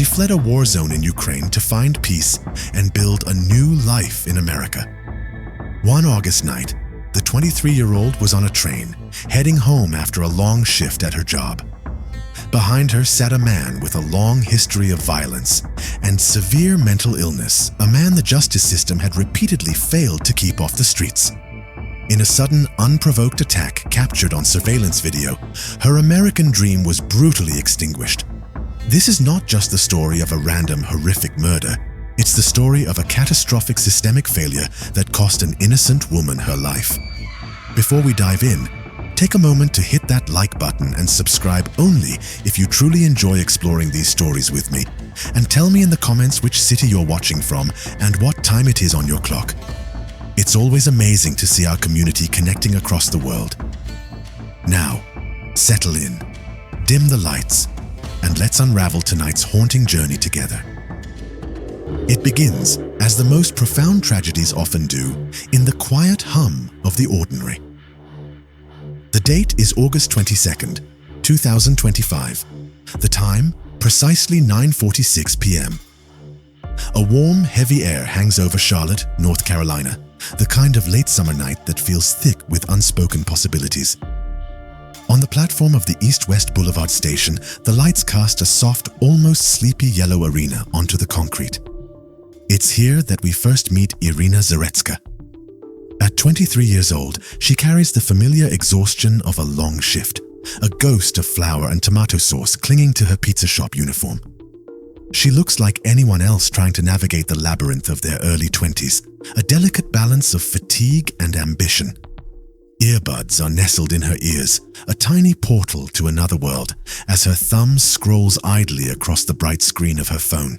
She fled a war zone in Ukraine to find peace and build a new life in America. One August night, the 23-year-old was on a train, heading home after a long shift at her job. Behind her sat a man with a long history of violence and severe mental illness, a man the justice system had repeatedly failed to keep off the streets. In a sudden, unprovoked attack captured on surveillance video, her American dream was brutally extinguished. This is not just the story of a random, horrific murder. It's the story of a catastrophic systemic failure that cost an innocent woman her life. Before we dive in, take a moment to hit that like button and subscribe only if you truly enjoy exploring these stories with me. And tell me in the comments which city you're watching from and what time it is on your clock. It's always amazing to see our community connecting across the world. Now, settle in, dim the lights, and let's unravel tonight's haunting journey together. It begins, as the most profound tragedies often do, in the quiet hum of the ordinary. The date is August 22nd, 2025. The time, precisely 9:46 p.m. A warm, heavy air hangs over Charlotte, North Carolina, the kind of late summer night that feels thick with unspoken possibilities. On the platform of the East-West Boulevard station, the lights cast a soft, almost sleepy yellow arena onto the concrete. It's here that we first meet Irina Zaretska. At 23 years old, she carries the familiar exhaustion of a long shift, a ghost of flour and tomato sauce clinging to her pizza shop uniform. She looks like anyone else trying to navigate the labyrinth of their early 20s, a delicate balance of fatigue and ambition. Earbuds are nestled in her ears, a tiny portal to another world, as her thumb scrolls idly across the bright screen of her phone.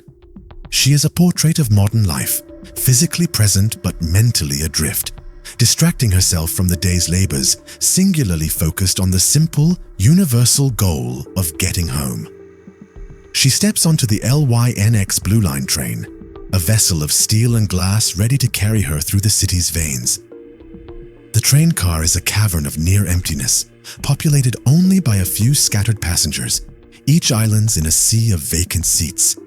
She is a portrait of modern life, physically present but mentally adrift, distracting herself from the day's labors, singularly focused on the simple, universal goal of getting home. She steps onto the LYNX Blue Line train, a vessel of steel and glass ready to carry her through the city's veins. The train car is a cavern of near emptiness, populated only by a few scattered passengers, each island's in a sea of vacant seats.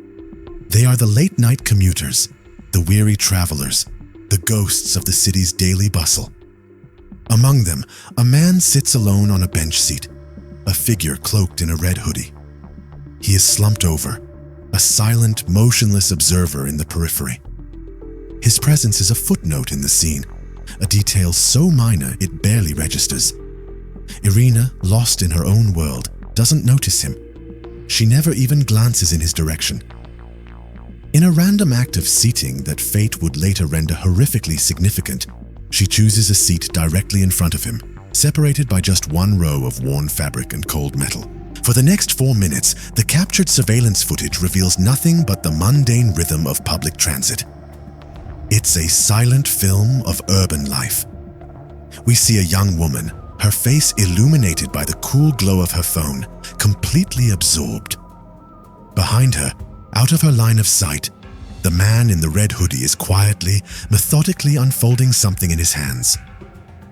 They are the late-night commuters, the weary travelers, the ghosts of the city's daily bustle. Among them, a man sits alone on a bench seat, a figure cloaked in a red hoodie. He is slumped over, a silent, motionless observer in the periphery. His presence is a footnote in the scene, a detail so minor it barely registers. Irina, lost in her own world, doesn't notice him. She never even glances in his direction. In a random act of seating that fate would later render horrifically significant, she chooses a seat directly in front of him, separated by just one row of worn fabric and cold metal. For the next 4 minutes, the captured surveillance footage reveals nothing but the mundane rhythm of public transit. It's a silent film of urban life. We see a young woman, her face illuminated by the cool glow of her phone, completely absorbed. Behind her, out of her line of sight, the man in the red hoodie is quietly, methodically unfolding something in his hands.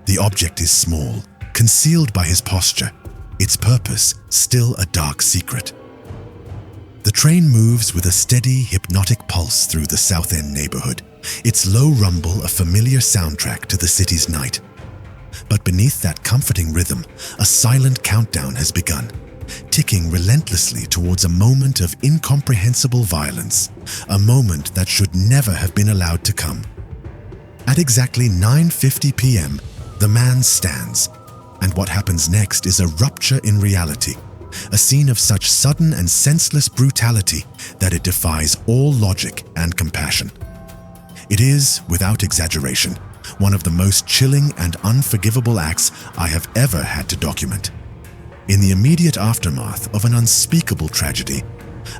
The object is small, concealed by his posture, its purpose still a dark secret. The train moves with a steady, hypnotic pulse through the South End neighborhood, its low rumble a familiar soundtrack to the city's night. But beneath that comforting rhythm, a silent countdown has begun, ticking relentlessly towards a moment of incomprehensible violence, a moment that should never have been allowed to come. At exactly 9:50 p.m., the man stands, and what happens next is a rupture in reality, a scene of such sudden and senseless brutality that it defies all logic and compassion. It is, without exaggeration, one of the most chilling and unforgivable acts I have ever had to document. In the immediate aftermath of an unspeakable tragedy,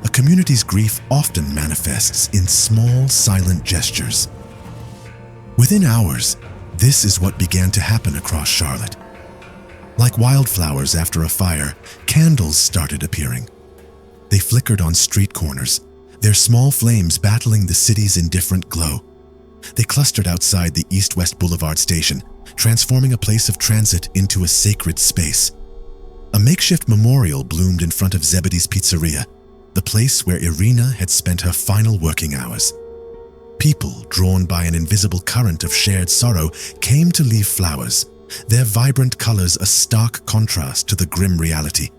a community's grief often manifests in small, silent gestures. Within hours, this is what began to happen across Charlotte. Like wildflowers after a fire, candles started appearing. They flickered on street corners, their small flames battling the city's indifferent glow. They clustered outside the East-West Boulevard station, transforming a place of transit into a sacred space. A makeshift memorial bloomed in front of Zebedee's Pizzeria, the place where Irina had spent her final working hours. People, drawn by an invisible current of shared sorrow, came to leave flowers, their vibrant colors a stark contrast to the grim reality.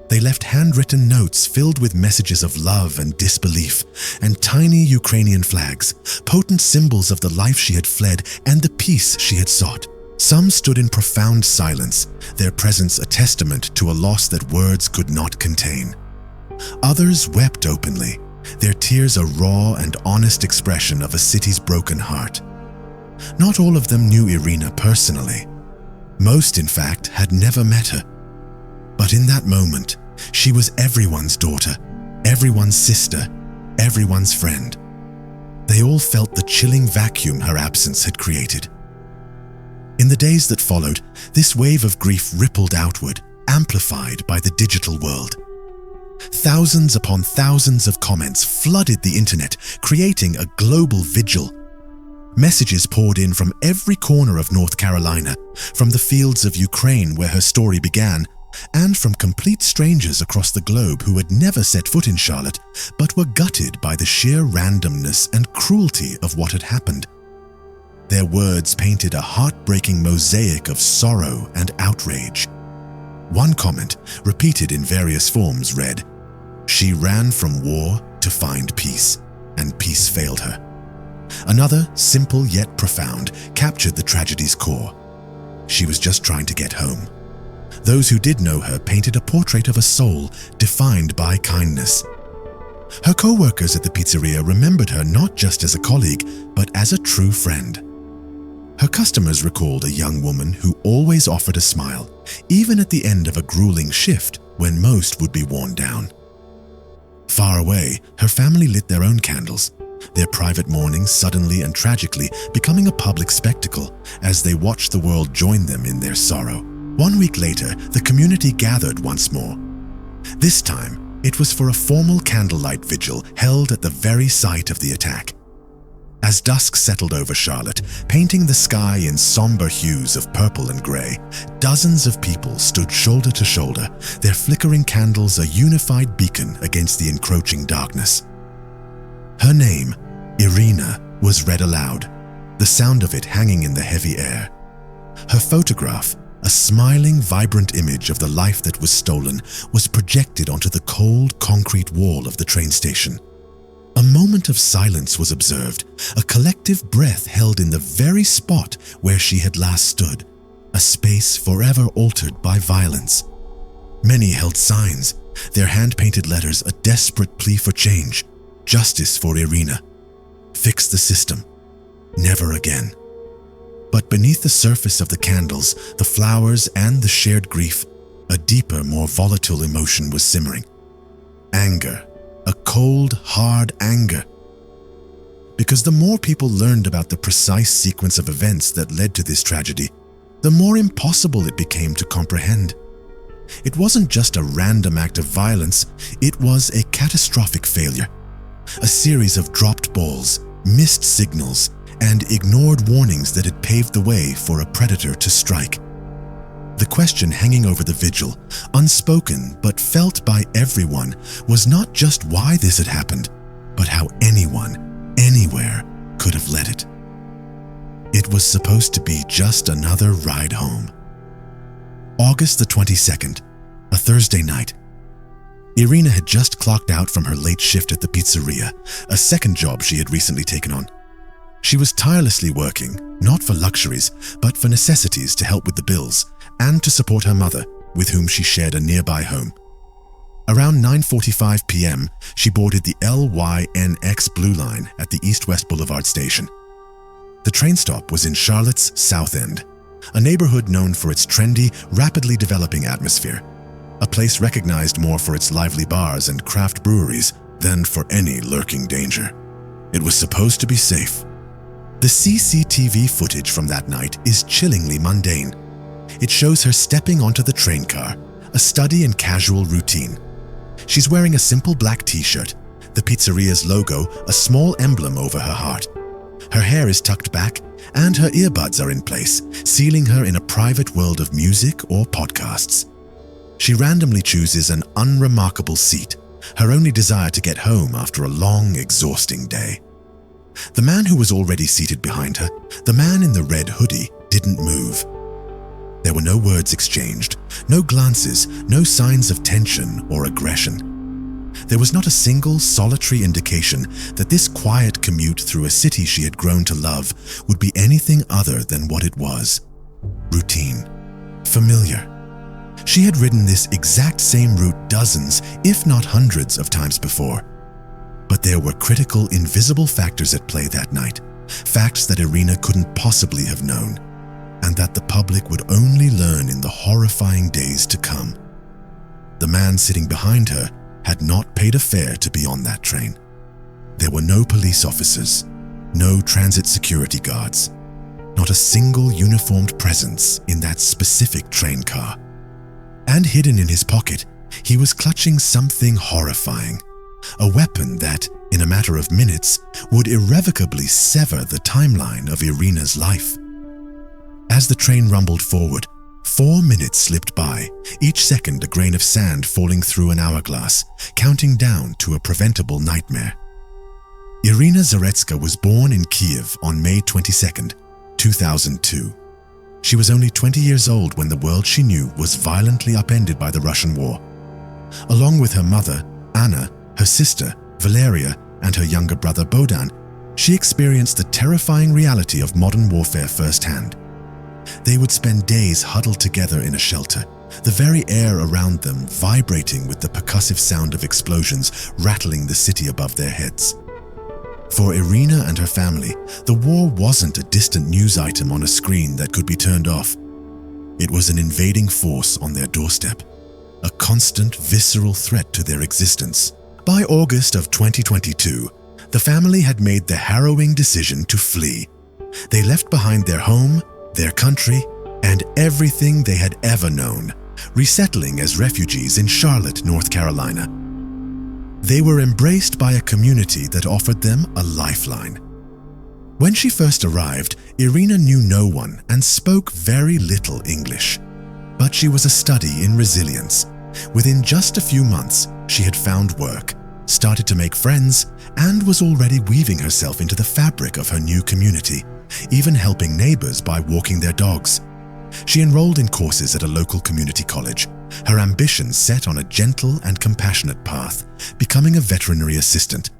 They left handwritten notes filled with messages of love and disbelief, and tiny Ukrainian flags, potent symbols of the life she had fled and the peace she had sought. Some stood in profound silence, their presence a testament to a loss that words could not contain. Others wept openly, their tears a raw and honest expression of a city's broken heart. Not all of them knew Irina personally. Most, in fact, had never met her. But in that moment, she was everyone's daughter, everyone's sister, everyone's friend. They all felt the chilling vacuum her absence had created. In the days that followed, this wave of grief rippled outward, amplified by the digital world. Thousands upon thousands of comments flooded the internet, creating a global vigil. Messages poured in from every corner of North Carolina, from the fields of Ukraine where her story began, and from complete strangers across the globe who had never set foot in Charlotte, but were gutted by the sheer randomness and cruelty of what had happened. Their words painted a heartbreaking mosaic of sorrow and outrage. One comment, repeated in various forms, read, "She ran from war to find peace, and peace failed her." Another, simple yet profound, captured the tragedy's core. She was just trying to get home. Those who did know her painted a portrait of a soul defined by kindness. Her co-workers at the pizzeria remembered her not just as a colleague, but as a true friend. Her customers recalled a young woman who always offered a smile, even at the end of a grueling shift when most would be worn down. Far away, her family lit their own candles, their private mourning suddenly and tragically becoming a public spectacle as they watched the world join them in their sorrow. 1 week later, the community gathered once more. This time, it was for a formal candlelight vigil held at the very site of the attack. As dusk settled over Charlotte, painting the sky in somber hues of purple and gray, dozens of people stood shoulder to shoulder, their flickering candles a unified beacon against the encroaching darkness. Her name, Irina, was read aloud, the sound of it hanging in the heavy air. Her photograph, a smiling, vibrant image of the life that was stolen, was projected onto the cold, concrete wall of the train station. A moment of silence was observed, a collective breath held in the very spot where she had last stood, a space forever altered by violence. Many held signs, their hand-painted letters a desperate plea for change, justice for Irina. Fix the system. Never again. But beneath the surface of the candles, the flowers, and the shared grief, a deeper, more volatile emotion was simmering. Anger. A cold, hard anger. Because the more people learned about the precise sequence of events that led to this tragedy, the more impossible it became to comprehend. It wasn't just a random act of violence, it was a catastrophic failure. A series of dropped balls, missed signals, and ignored warnings that had paved the way for a predator to strike. The question hanging over the vigil, unspoken but felt by everyone, was not just why this had happened, but how anyone, anywhere, could have let it. It was supposed to be just another ride home. August the 22nd, a Thursday night. Irina had just clocked out from her late shift at the pizzeria, a second job she had recently taken on. She was tirelessly working, not for luxuries, but for necessities to help with the bills and to support her mother, with whom she shared a nearby home. Around 9:45 p.m., she boarded the LYNX Blue Line at the East-West Boulevard station. The train stop was in Charlotte's South End, a neighborhood known for its trendy, rapidly developing atmosphere, a place recognized more for its lively bars and craft breweries than for any lurking danger. It was supposed to be safe. The CCTV footage from that night is chillingly mundane. It shows her stepping onto the train car, a study in casual routine. She's wearing a simple black t-shirt, the pizzeria's logo a small emblem over her heart. Her hair is tucked back, and her earbuds are in place, sealing her in a private world of music or podcasts. She randomly chooses an unremarkable seat, her only desire to get home after a long, exhausting day. The man who was already seated behind her, the man in the red hoodie, didn't move. There were no words exchanged, no glances, no signs of tension or aggression. There was not a single solitary indication that this quiet commute through a city she had grown to love would be anything other than what it was: routine, familiar. She had ridden this exact same route dozens, if not hundreds of times before. But there were critical, invisible factors at play that night, facts that Irina couldn't possibly have known, and that the public would only learn in the horrifying days to come. The man sitting behind her had not paid a fare to be on that train. There were no police officers, no transit security guards, not a single uniformed presence in that specific train car. And hidden in his pocket, he was clutching something horrifying, a weapon that, in a matter of minutes, would irrevocably sever the timeline of Irina's life. As the train rumbled forward, 4 minutes slipped by, each second a grain of sand falling through an hourglass, counting down to a preventable nightmare. Irina Zaretska was born in Kiev on May 22, 2002. She was only 20 years old when the world she knew was violently upended by the Russian war. Along with her mother, Anna, her sister, Valeria, and her younger brother, Bohdan, she experienced the terrifying reality of modern warfare firsthand. They would spend days huddled together in a shelter, the very air around them vibrating with the percussive sound of explosions rattling the city above their heads. For Irina and her family, the war wasn't a distant news item on a screen that could be turned off. It was an invading force on their doorstep, a constant, visceral threat to their existence. By August of 2022, the family had made the harrowing decision to flee. They left behind their home, their country, and everything they had ever known, resettling as refugees in Charlotte, North Carolina. They were embraced by a community that offered them a lifeline. When she first arrived, Irina knew no one and spoke very little English. But she was a study in resilience. Within just a few months, she had found work, started to make friends, and was already weaving herself into the fabric of her new community, even helping neighbors by walking their dogs. She enrolled in courses at a local community college, her ambitions set on a gentle and compassionate path, becoming a veterinary assistant.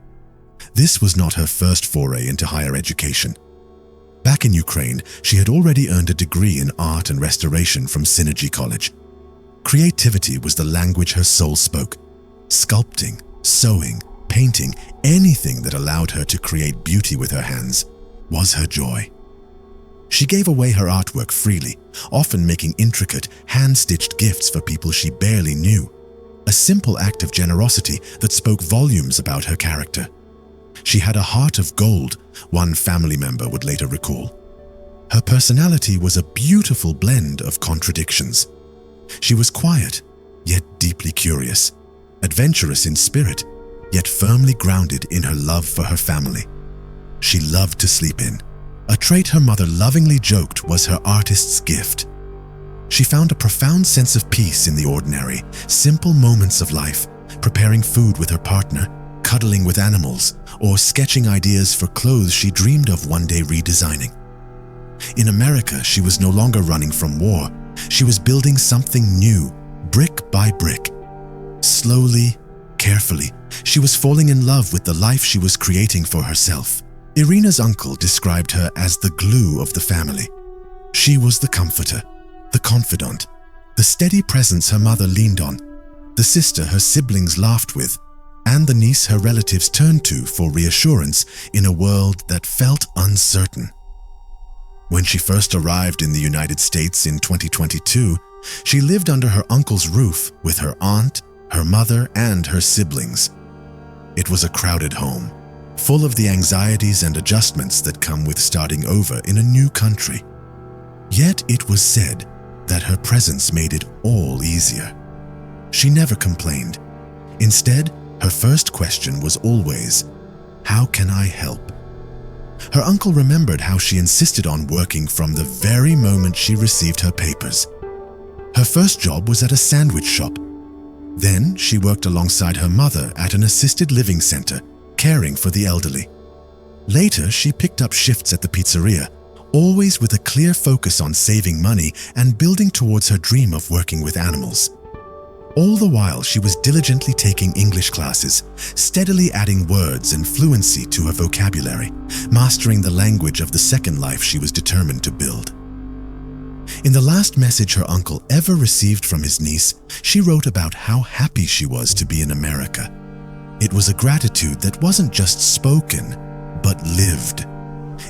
This was not her first foray into higher education. Back in Ukraine, she had already earned a degree in art and restoration from Synergy College. Creativity was the language her soul spoke. Sculpting, sewing, painting, anything that allowed her to create beauty with her hands was her joy. She gave away her artwork freely, often making intricate, hand-stitched gifts for people she barely knew, a simple act of generosity that spoke volumes about her character. She had a heart of gold, one family member would later recall. Her personality was a beautiful blend of contradictions. She was quiet, yet deeply curious, adventurous in spirit, yet firmly grounded in her love for her family. She loved to sleep in, a trait her mother lovingly joked was her artist's gift. She found a profound sense of peace in the ordinary, simple moments of life, preparing food with her partner, cuddling with animals, or sketching ideas for clothes she dreamed of one day redesigning. In America, she was no longer running from war. She was building something new, brick by brick. Slowly, carefully, she was falling in love with the life she was creating for herself. Irina's uncle described her as the glue of the family. She was the comforter, the confidant, the steady presence her mother leaned on, the sister her siblings laughed with, and the niece her relatives turned to for reassurance in a world that felt uncertain. When she first arrived in the United States in 2022, she lived under her uncle's roof with her aunt, her mother, and her siblings. It was a crowded home, full of the anxieties and adjustments that come with starting over in a new country. Yet it was said that her presence made it all easier. She never complained. Instead, her first question was always, "How can I help?" Her uncle remembered how she insisted on working from the very moment she received her papers. Her first job was at a sandwich shop. Then she worked alongside her mother at an assisted living center, caring for the elderly. Later, she picked up shifts at the pizzeria, always with a clear focus on saving money and building towards her dream of working with animals. All the while, she was diligently taking English classes, steadily adding words and fluency to her vocabulary, mastering the language of the second life she was determined to build. In the last message her uncle ever received from his niece, she wrote about how happy she was to be in America. It was a gratitude that wasn't just spoken, but lived.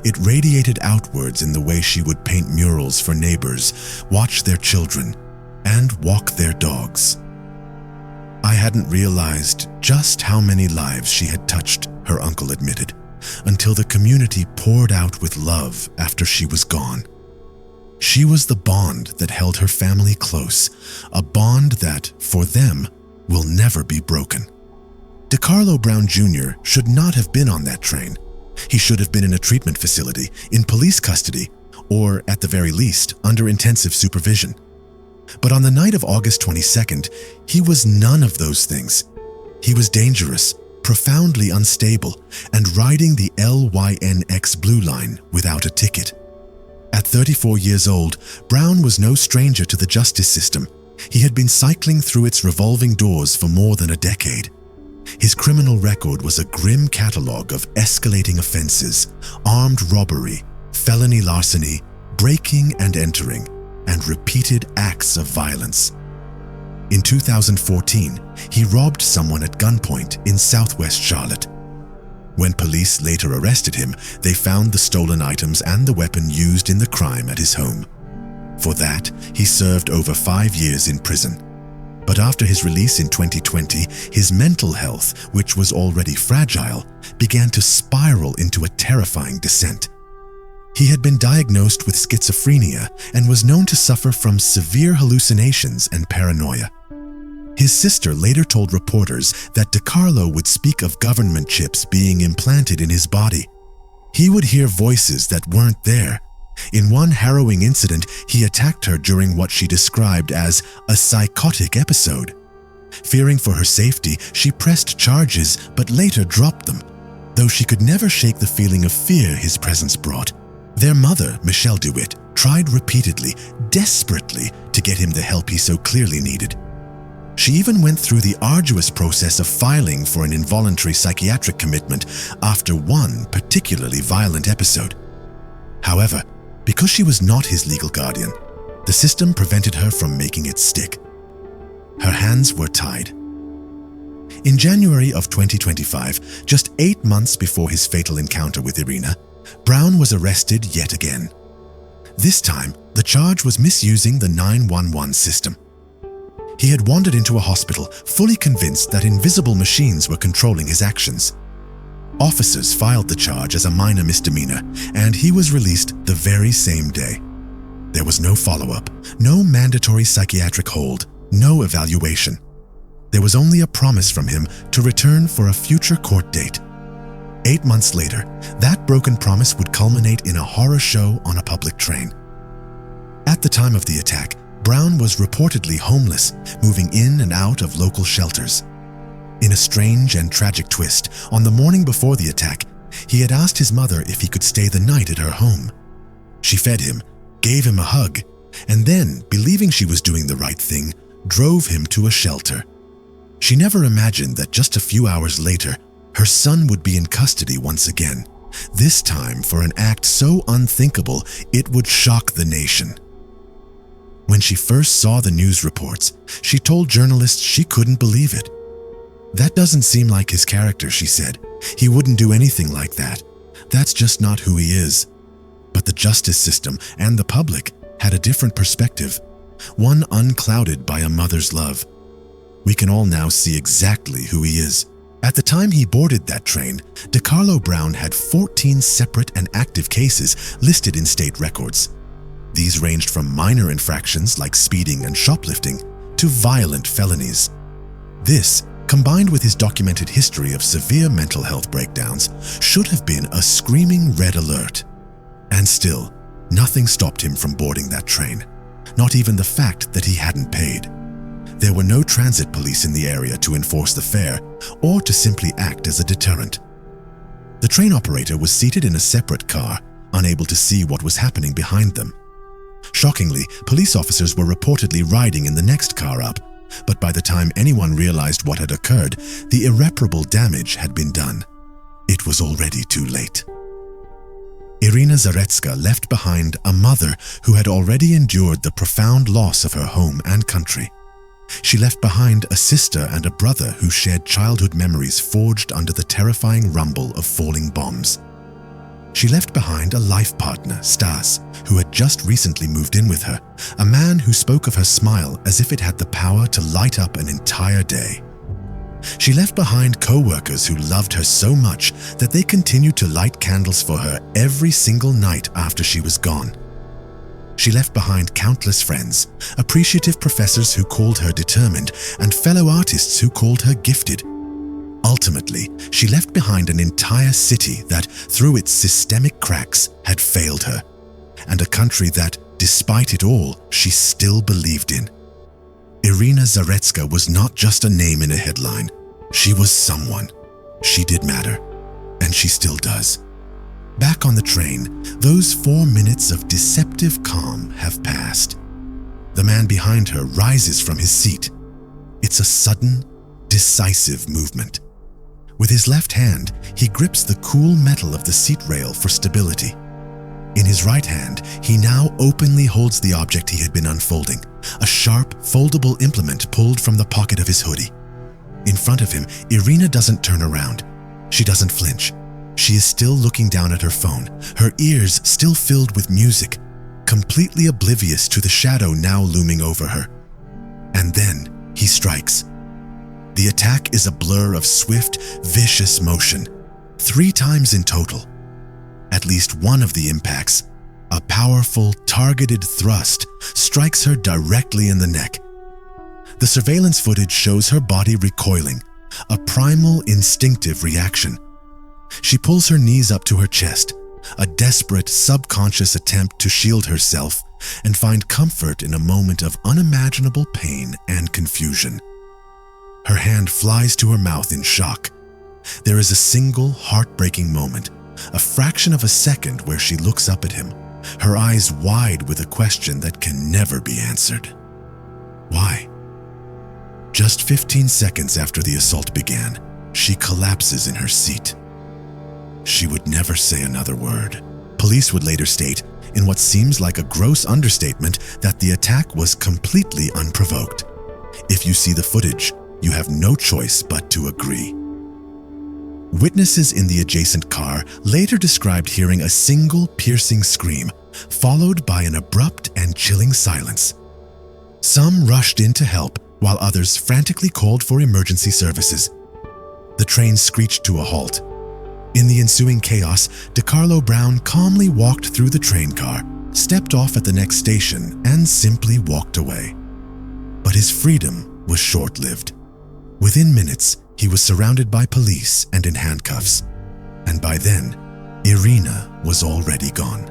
It radiated outwards in the way she would paint murals for neighbors, watch their children, and walk their dogs. I hadn't realized just how many lives she had touched, her uncle admitted, until the community poured out with love after she was gone. She was the bond that held her family close, a bond that, for them, will never be broken. DeCarlo Brown Jr. should not have been on that train. He should have been in a treatment facility, in police custody, or, at the very least, under intensive supervision. But on the night of August 22nd, he was none of those things. He was dangerous, profoundly unstable, and riding the LYNX Blue Line without a ticket. At 34 years old, Brown was no stranger to the justice system. He had been cycling through its revolving doors for more than a decade. His criminal record was a grim catalogue of escalating offenses, armed robbery, felony larceny, breaking and entering, and repeated acts of violence. In 2014, he robbed someone at gunpoint in Southwest Charlotte. When police later arrested him, they found the stolen items and the weapon used in the crime at his home. For that, he served over 5 years in prison. But after his release in 2020, his mental health, which was already fragile, began to spiral into a terrifying descent. He had been diagnosed with schizophrenia and was known to suffer from severe hallucinations and paranoia. His sister later told reporters that DeCarlo would speak of government chips being implanted in his body. He would hear voices that weren't there. In one harrowing incident, he attacked her during what she described as a psychotic episode. Fearing for her safety, she pressed charges but later dropped them, though she could never shake the feeling of fear his presence brought. Their mother, Michelle DeWitt, tried repeatedly, desperately, to get him the help he so clearly needed. She even went through the arduous process of filing for an involuntary psychiatric commitment after one particularly violent episode. However, because she was not his legal guardian, the system prevented her from making it stick. Her hands were tied. In January of 2025, just 8 months before his fatal encounter with Irina, Brown was arrested yet again. This time, the charge was misusing the 911 system. He had wandered into a hospital, fully convinced that invisible machines were controlling his actions. Officers filed the charge as a minor misdemeanor, and he was released the very same day. There was no follow-up, no mandatory psychiatric hold, no evaluation. There was only a promise from him to return for a future court date. 8 months later, that broken promise would culminate in a horror show on a public train. At the time of the attack, Brown was reportedly homeless, moving in and out of local shelters. In a strange and tragic twist, on the morning before the attack, he had asked his mother if he could stay the night at her home. She fed him, gave him a hug, and then, believing she was doing the right thing, drove him to a shelter. She never imagined that just a few hours later, her son would be in custody once again, this time for an act so unthinkable it would shock the nation. When she first saw the news reports, she told journalists she couldn't believe it. "That doesn't seem like his character," she said. "He wouldn't do anything like that. That's just not who he is." But the justice system and the public had a different perspective, one unclouded by a mother's love. We can all now see exactly who he is. At the time he boarded that train, DeCarlo Brown had 14 separate and active cases listed in state records. These ranged from minor infractions like speeding and shoplifting to violent felonies. This, combined with his documented history of severe mental health breakdowns, should have been a screaming red alert. And still, nothing stopped him from boarding that train, not even the fact that he hadn't paid. There were no transit police in the area to enforce the fare or to simply act as a deterrent. The train operator was seated in a separate car, unable to see what was happening behind them. Shockingly, police officers were reportedly riding in the next car up, but by the time anyone realized what had occurred, the irreparable damage had been done. It was already too late. Irina Zaretska left behind a mother who had already endured the profound loss of her home and country. She left behind a sister and a brother who shared childhood memories forged under the terrifying rumble of falling bombs. She left behind a life partner, Stas, who had just recently moved in with her, a man who spoke of her smile as if it had the power to light up an entire day. She left behind co-workers who loved her so much that they continued to light candles for her every single night after she was gone. She left behind countless friends, appreciative professors who called her determined, and fellow artists who called her gifted. Ultimately, she left behind an entire city that, through its systemic cracks, had failed her, and a country that, despite it all, she still believed in. Irina Zaretska was not just a name in a headline. She was someone. She did matter, and she still does. Back on the train, those 4 minutes of deceptive calm have passed. The man behind her rises from his seat. It's a sudden, decisive movement. With his left hand, he grips the cool metal of the seat rail for stability. In his right hand, he now openly holds the object he had been unfolding, a sharp, foldable implement pulled from the pocket of his hoodie. In front of him, Irina doesn't turn around. She doesn't flinch. She is still looking down at her phone, her ears still filled with music, completely oblivious to the shadow now looming over her. And then he strikes. The attack is a blur of swift, vicious motion, 3 times in total. At least one of the impacts, a powerful, targeted thrust, strikes her directly in the neck. The surveillance footage shows her body recoiling, a primal, instinctive reaction. She pulls her knees up to her chest, a desperate, subconscious attempt to shield herself and find comfort in a moment of unimaginable pain and confusion. Her hand flies to her mouth in shock. There is a single, heartbreaking moment, a fraction of a second where she looks up at him, her eyes wide with a question that can never be answered. Why? Just 15 seconds after the assault began, she collapses in her seat. She would never say another word. Police would later state, in what seems like a gross understatement, that the attack was completely unprovoked. If you see the footage, you have no choice but to agree. Witnesses in the adjacent car later described hearing a single piercing scream, followed by an abrupt and chilling silence. Some rushed in to help, while others frantically called for emergency services. The train screeched to a halt. In the ensuing chaos, DeCarlo Brown calmly walked through the train car, stepped off at the next station, and simply walked away. But his freedom was short-lived. Within minutes, he was surrounded by police and in handcuffs. And by then, Irina was already gone.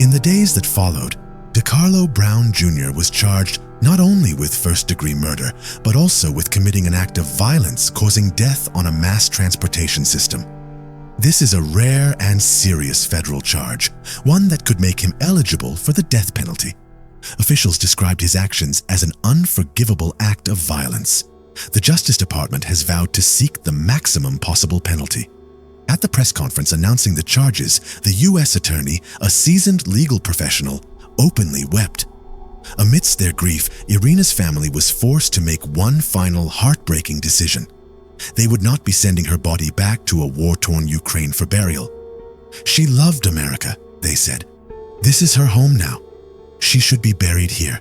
In the days that followed, DeCarlo Brown Jr. was charged not only with first-degree murder, but also with committing an act of violence causing death on a mass transportation system. This is a rare and serious federal charge, one that could make him eligible for the death penalty. Officials described his actions as an unforgivable act of violence. The Justice Department has vowed to seek the maximum possible penalty. At the press conference announcing the charges, the U.S. attorney, a seasoned legal professional, openly wept. Amidst their grief, Irina's family was forced to make one final heartbreaking decision. They would not be sending her body back to a war-torn Ukraine for burial. She loved America, they said. This is her home now. She should be buried here.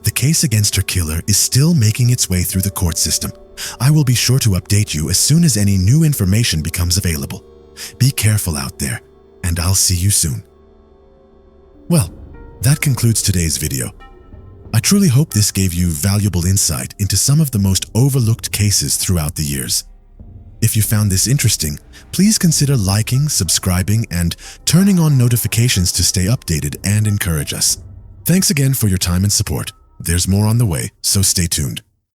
The case against her killer is still making its way through the court system. I will be sure to update you as soon as any new information becomes available. Be careful out there, and I'll see you soon. Well, that concludes today's video. I truly hope this gave you valuable insight into some of the most overlooked cases throughout the years. If you found this interesting, please consider liking, subscribing, and turning on notifications to stay updated and encourage us. Thanks again for your time and support. There's more on the way, so stay tuned.